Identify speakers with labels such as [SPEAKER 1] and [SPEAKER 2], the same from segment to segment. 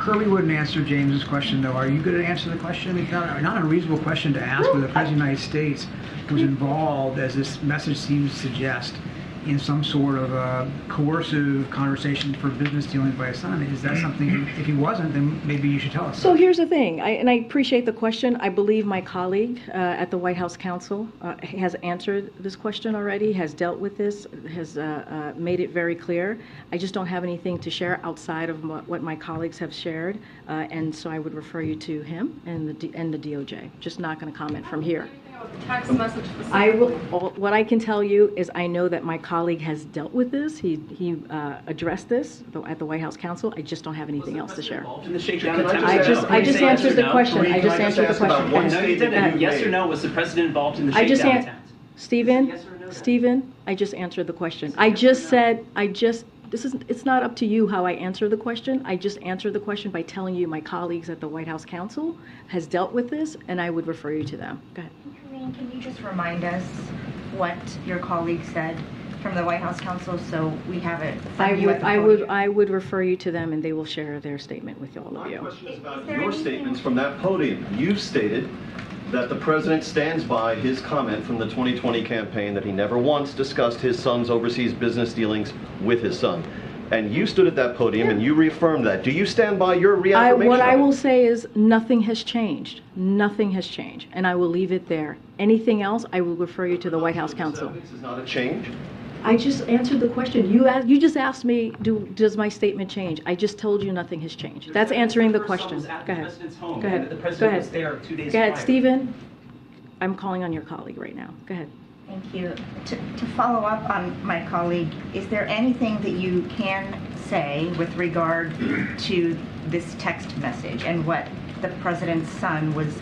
[SPEAKER 1] Kirby wouldn't answer James's question, though. Are you going to answer the question? It's not an unreasonable question to ask, whether the President of the United States was involved, as this message seems to suggest, in some sort of a coercive conversation for business dealings by his son. Is that something, if he wasn't, then maybe you should tell us.
[SPEAKER 2] So here's the thing, and I appreciate the question. I believe my colleague at the White House Counsel has answered this question already, has dealt with this, has made it very clear. I just don't have anything to share outside of what my colleagues have shared, and so I would refer you to him and the DOJ. Just not going to comment from here.
[SPEAKER 3] Text message
[SPEAKER 2] I will. What I can tell you is I know that my colleague has dealt with this. He addressed this at the White House Counsel. I just don't have anything else to share.
[SPEAKER 4] In the shakedown
[SPEAKER 2] I just answered the question. I just answered the question.
[SPEAKER 4] No, you didn't. Yes or no? Was the president involved in the shakedown attempt?
[SPEAKER 2] Stephen, I just answered the question. It's not up to you how I answer the question. I just answered the question by telling you my colleagues at the White House Counsel has dealt with this, and I would refer you to them. Go ahead.
[SPEAKER 5] Karine, can you just remind us what your colleague said from the White House Counsel so we have it?
[SPEAKER 2] I would refer you to them, and they will share their statement with all of you.
[SPEAKER 6] My question is about your statements from that podium. You've stated that the president stands by his comment from the 2020 campaign that he never once discussed his son's overseas business dealings with his son. And you stood at that podium and you reaffirmed that. Do you stand by your reaffirmation?
[SPEAKER 2] What I will say is nothing has changed. Nothing has changed. And I will leave it there. Anything else, I will refer you to the White House Counsel.
[SPEAKER 6] This is not a change?
[SPEAKER 2] I just answered the question. You just asked me, does my statement change? I just told you nothing has changed. That's answering the question. Go ahead.
[SPEAKER 4] Go
[SPEAKER 2] ahead.
[SPEAKER 4] The president was there 2 days
[SPEAKER 2] Go ahead,
[SPEAKER 4] prior.
[SPEAKER 2] Stephen. I'm calling on your colleague right now. Go ahead.
[SPEAKER 5] Thank you. To follow up on my colleague, is there anything that you can say with regard to this text message and what the president's son was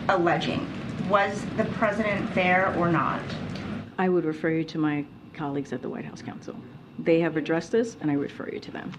[SPEAKER 5] alleging? Was the president there or not?
[SPEAKER 2] I would refer you to my colleagues at the White House Counsel. They have addressed this, and I refer you to them.